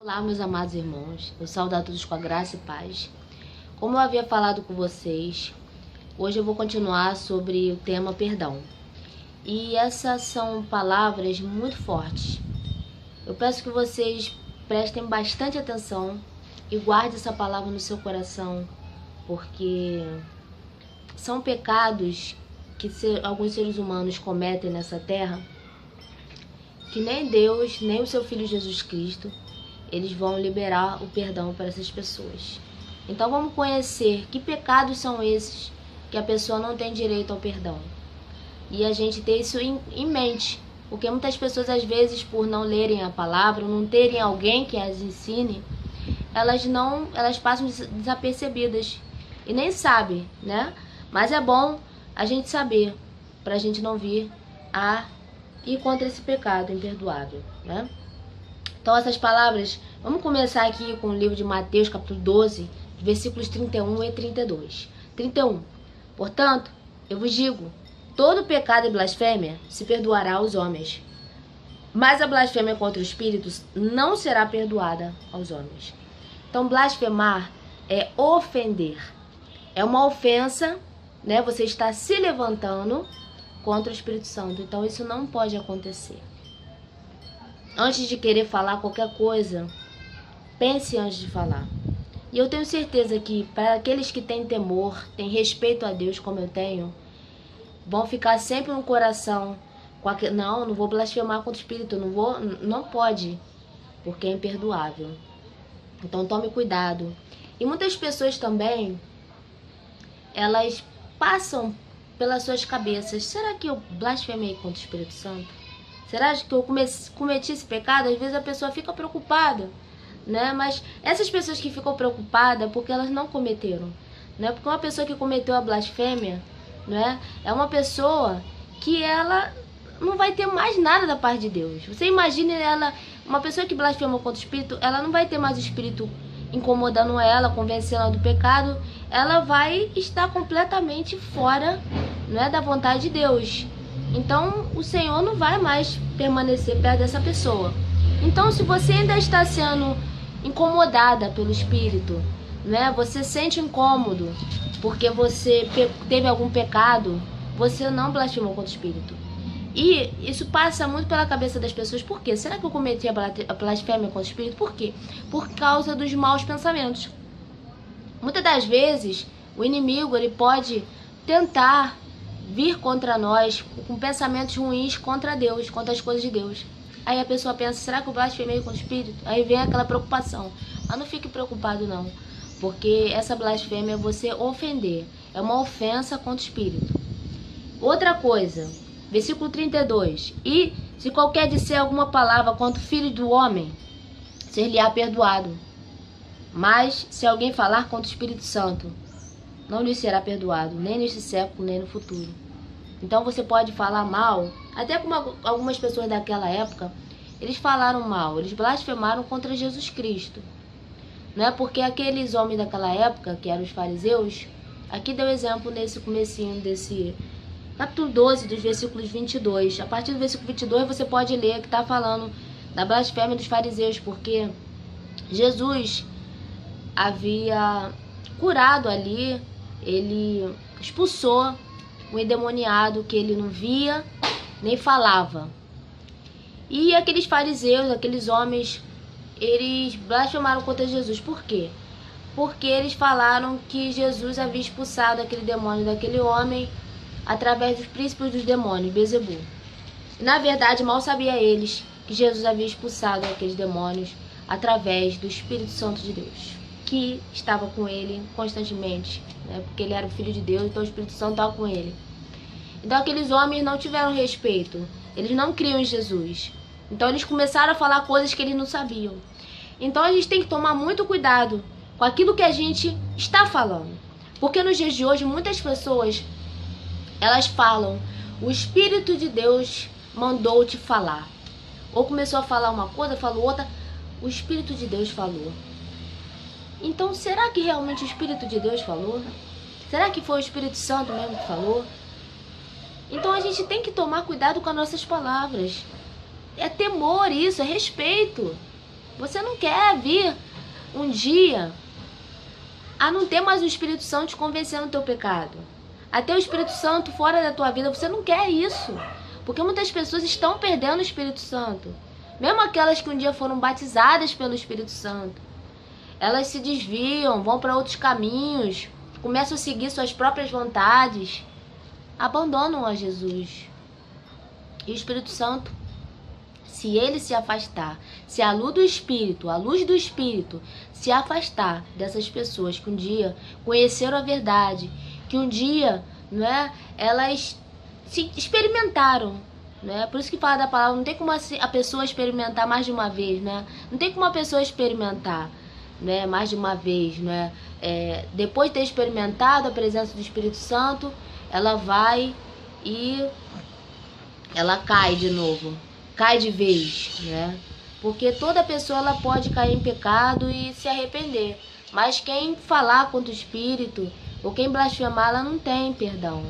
Olá, meus amados irmãos, eu saúdo a todos com a graça e paz. Como eu havia falado com vocês, hoje eu vou continuar sobre o tema perdão. E essas são palavras muito fortes. Eu peço que vocês prestem bastante atenção e guardem essa palavra no seu coração, porque são pecados que alguns seres humanos cometem nessa terra, que nem Deus, nem o seu Filho Jesus Cristo, eles vão liberar o perdão para essas pessoas. Então vamos conhecer que pecados são esses que a pessoa não tem direito ao perdão. E a gente ter isso em mente, porque muitas pessoas às vezes, por não lerem a palavra, não terem alguém que as ensine, elas passam desapercebidas e nem sabem, né? Mas é bom a gente saber, para a gente não vir a ir contra esse pecado imperdoável, né? Então essas palavras, vamos começar aqui com o livro de Mateus, capítulo 12, versículos 31 e 32. 31. Portanto, eu vos digo, todo pecado e blasfêmia se perdoará aos homens, mas a blasfêmia contra os espíritos não será perdoada aos homens. Então blasfemar é ofender. É uma ofensa, né? Você está se levantando contra o Espírito Santo. Então isso não pode acontecer. Antes de querer falar qualquer coisa, pense antes de falar. E eu tenho certeza que para aqueles que têm temor, têm respeito a Deus como eu tenho, vão ficar sempre no coração com aquele, não vou blasfemar contra o Espírito, não pode, porque é imperdoável. Então tome cuidado. E muitas pessoas também, elas passam pelas suas cabeças, será que eu blasfemei contra o Espírito Santo? Será que eu cometi esse pecado? Às vezes a pessoa fica preocupada, né? Mas essas pessoas que ficam preocupadas é porque elas não cometeram, né? Porque uma pessoa que cometeu a blasfêmia, né, é uma pessoa que ela não vai ter mais nada da parte de Deus. Você imagine ela, uma pessoa que blasfemou contra o Espírito, ela não vai ter mais o Espírito incomodando ela, convencendo ela do pecado. Ela vai estar completamente fora, né, da vontade de Deus. Então o Senhor não vai mais permanecer perto dessa pessoa. Então se você ainda está sendo incomodada pelo Espírito, né? Você sente incômodo porque você teve algum pecado, você não blasfemou contra o Espírito. E isso passa muito pela cabeça das pessoas. Por quê? Será que eu cometi a blasfêmia contra o Espírito? Por quê? Por causa dos maus pensamentos. Muitas das vezes o inimigo ele pode tentar vir contra nós com pensamentos ruins contra Deus, contra as coisas de Deus. Aí a pessoa pensa, será que eu blasfemei contra o Espírito? Aí vem aquela preocupação. Mas não fique preocupado não, porque essa blasfêmia é você ofender, é uma ofensa contra o Espírito. Outra coisa, versículo 32. E se qualquer disser alguma palavra contra o Filho do Homem, ser-lhe-á perdoado. Mas se alguém falar contra o Espírito Santo, não lhe será perdoado, nem neste século, nem no futuro. Então você pode falar mal, até como algumas pessoas daquela época, eles falaram mal, eles blasfemaram contra Jesus Cristo. Não é porque aqueles homens daquela época, que eram os fariseus, aqui deu exemplo nesse comecinho desse capítulo 12, dos versículos 22. A partir do versículo 22 você pode ler que está falando da blasfêmia dos fariseus, porque Jesus havia curado ali, ele expulsou um endemoniado que ele não via nem falava. E aqueles fariseus, aqueles homens, eles blasfemaram contra Jesus. Por quê? Porque eles falaram que Jesus havia expulsado aquele demônio daquele homem através dos príncipes dos demônios, Beelzebul. E na verdade mal sabia eles que Jesus havia expulsado aqueles demônios através do Espírito Santo de Deus, que estava com ele constantemente, né? Porque ele era o Filho de Deus, então o Espírito Santo estava com ele. Então aqueles homens não tiveram respeito, eles não criam em Jesus. Então eles começaram a falar coisas que eles não sabiam. Então a gente tem que tomar muito cuidado com aquilo que a gente está falando. Porque nos dias de hoje muitas pessoas, elas falam, o Espírito de Deus mandou te falar. Ou começou a falar uma coisa, falou outra, o Espírito de Deus falou. Então, será que realmente o Espírito de Deus falou? Será que foi o Espírito Santo mesmo que falou? Então, a gente tem que tomar cuidado com as nossas palavras. É temor isso, é respeito. Você não quer vir um dia a não ter mais o Espírito Santo te convencendo do teu pecado, a ter o Espírito Santo fora da tua vida. Você não quer isso, porque muitas pessoas estão perdendo o Espírito Santo. Mesmo aquelas que um dia foram batizadas pelo Espírito Santo, elas se desviam, vão para outros caminhos, começam a seguir suas próprias vontades, abandonam a Jesus. E o Espírito Santo, se ele se afastar, se a luz do Espírito se afastar dessas pessoas que um dia conheceram a verdade, que um dia, não é, elas se experimentaram, né? Por isso que fala da palavra, não tem como a pessoa experimentar mais de uma vez, né? Não tem como a pessoa experimentar, né, mais de uma vez, né? Depois de ter experimentado a presença do Espírito Santo, ela vai e ela cai de novo, cai de vez, né? Porque toda pessoa ela pode cair em pecado e se arrepender, mas quem falar contra o Espírito ou quem blasfemar, ela não tem perdão.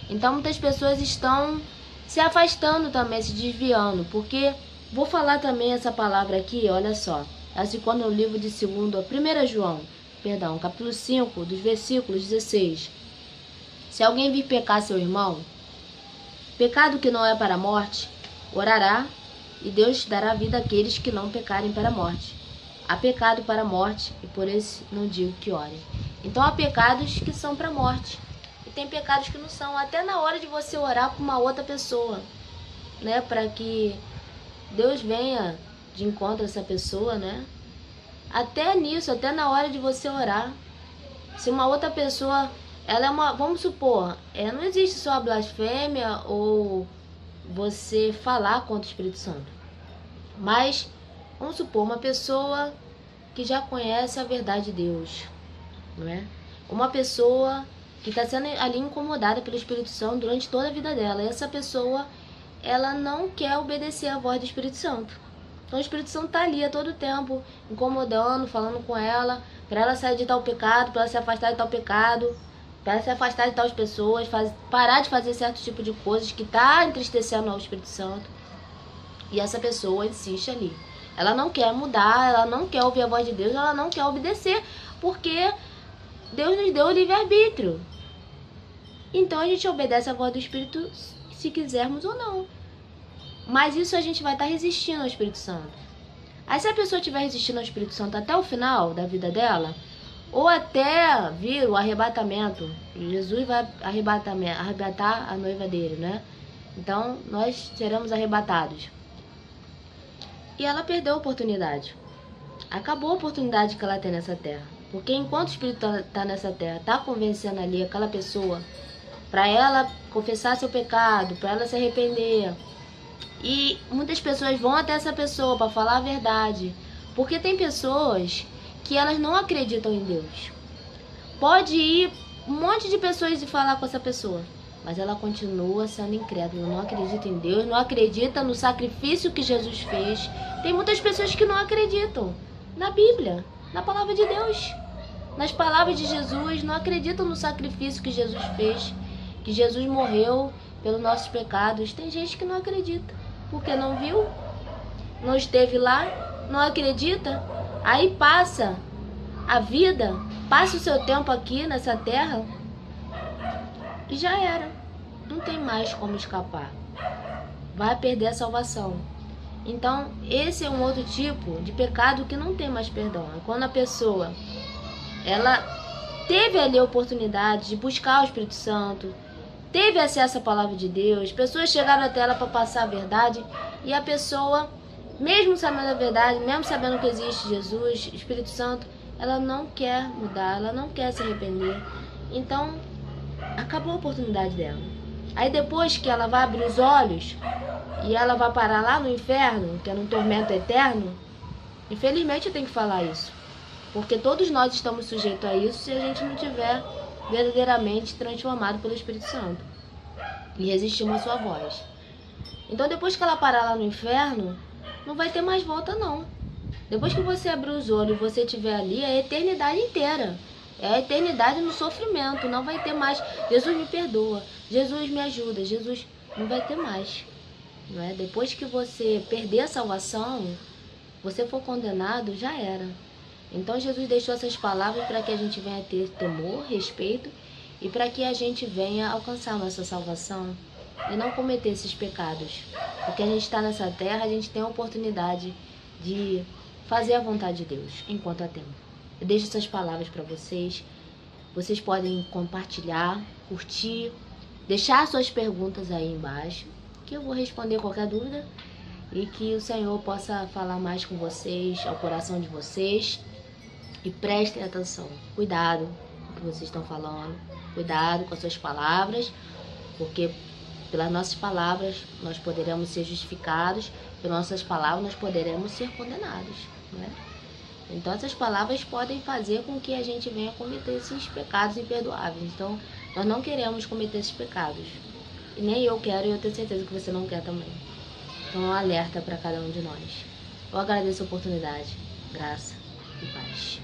Então muitas pessoas estão se afastando também, se desviando, porque vou falar também essa palavra aqui, olha só, ela se encontra no livro de 1 João, capítulo 5, dos versículos 16. Se alguém vir pecar seu irmão, pecado que não é para a morte, orará e Deus dará vida àqueles que não pecarem para a morte. Há pecado para a morte e por esse não digo que orem. Então há pecados que são para a morte e tem pecados que não são. Até na hora de você orar por uma outra pessoa, né, para que Deus venha de encontro a essa pessoa, né? Até nisso, até na hora de você orar, se uma outra pessoa, ela é uma, vamos supor, não existe só a blasfêmia ou você falar contra o Espírito Santo, mas vamos supor uma pessoa que já conhece a verdade de Deus, não é? Uma pessoa que está sendo ali incomodada pelo Espírito Santo durante toda a vida dela, e essa pessoa, ela não quer obedecer à voz do Espírito Santo. Então o Espírito Santo está ali a todo tempo, incomodando, falando com ela, para ela sair de tal pecado, para ela se afastar de tal pecado, para ela se afastar de tais pessoas, parar de fazer certo tipo de coisas que está entristecendo ao Espírito Santo. E essa pessoa insiste ali. Ela não quer mudar, ela não quer ouvir a voz de Deus, ela não quer obedecer, porque Deus nos deu o livre-arbítrio. Então a gente obedece a voz do Espírito se quisermos ou não. Mas isso a gente vai estar resistindo ao Espírito Santo. Aí se a pessoa estiver resistindo ao Espírito Santo até o final da vida dela, ou até vir o arrebatamento, Jesus vai arrebatar a noiva dele, né? Então nós seremos arrebatados. E ela perdeu a oportunidade. Acabou a oportunidade que ela tem nessa terra. Porque enquanto o Espírito está nessa terra, está convencendo ali aquela pessoa para ela confessar seu pecado, para ela se arrepender. E muitas pessoas vão até essa pessoa para falar a verdade. Porque tem pessoas que elas não acreditam em Deus. Pode ir um monte de pessoas e falar com essa pessoa, mas ela continua sendo incrédula, não acredita em Deus, não acredita no sacrifício que Jesus fez. Tem muitas pessoas que não acreditam na Bíblia, na palavra de Deus, nas palavras de Jesus, não acreditam no sacrifício que Jesus fez, que Jesus morreu pelos nossos pecados. Tem gente que não acredita, porque não viu, não esteve lá, não acredita. Aí passa a vida, passa o seu tempo aqui nessa terra e já era. Não tem mais como escapar. Vai perder a salvação. Então, esse é um outro tipo de pecado que não tem mais perdão. É quando a pessoa, ela teve ali a oportunidade de buscar o Espírito Santo, teve acesso à palavra de Deus, pessoas chegaram até ela para passar a verdade, e a pessoa, mesmo sabendo a verdade, mesmo sabendo que existe Jesus, Espírito Santo, ela não quer mudar, ela não quer se arrepender. Então, acabou a oportunidade dela. Aí depois que ela vai abrir os olhos e ela vai parar lá no inferno, que é num tormento eterno, infelizmente eu tenho que falar isso, porque todos nós estamos sujeitos a isso se a gente não tiver verdadeiramente transformado pelo Espírito Santo e resistir a sua voz. Então depois que ela parar lá no inferno, não vai ter mais volta não. Depois que você abrir os olhos e você estiver ali, é a eternidade inteira. É a eternidade no sofrimento, não vai ter mais. Jesus me perdoa, Jesus me ajuda, Jesus não vai ter mais. Não é? Depois que você perder a salvação, você for condenado, já era. Então Jesus deixou essas palavras para que a gente venha ter temor, respeito e para que a gente venha alcançar a nossa salvação e não cometer esses pecados. Porque a gente está nessa terra, a gente tem a oportunidade de fazer a vontade de Deus enquanto há tempo. Eu deixo essas palavras para vocês. Vocês podem compartilhar, curtir, deixar suas perguntas aí embaixo, que eu vou responder qualquer dúvida e que o Senhor possa falar mais com vocês, ao coração de vocês. E prestem atenção, cuidado com o que vocês estão falando, cuidado com as suas palavras, porque pelas nossas palavras nós poderemos ser justificados, pelas nossas palavras nós poderemos ser condenados, né? Então essas palavras podem fazer com que a gente venha cometer esses pecados imperdoáveis. Então nós não queremos cometer esses pecados, e nem eu quero, e eu tenho certeza que você não quer também. Então um alerta para cada um de nós. Eu agradeço a oportunidade, graça e paz.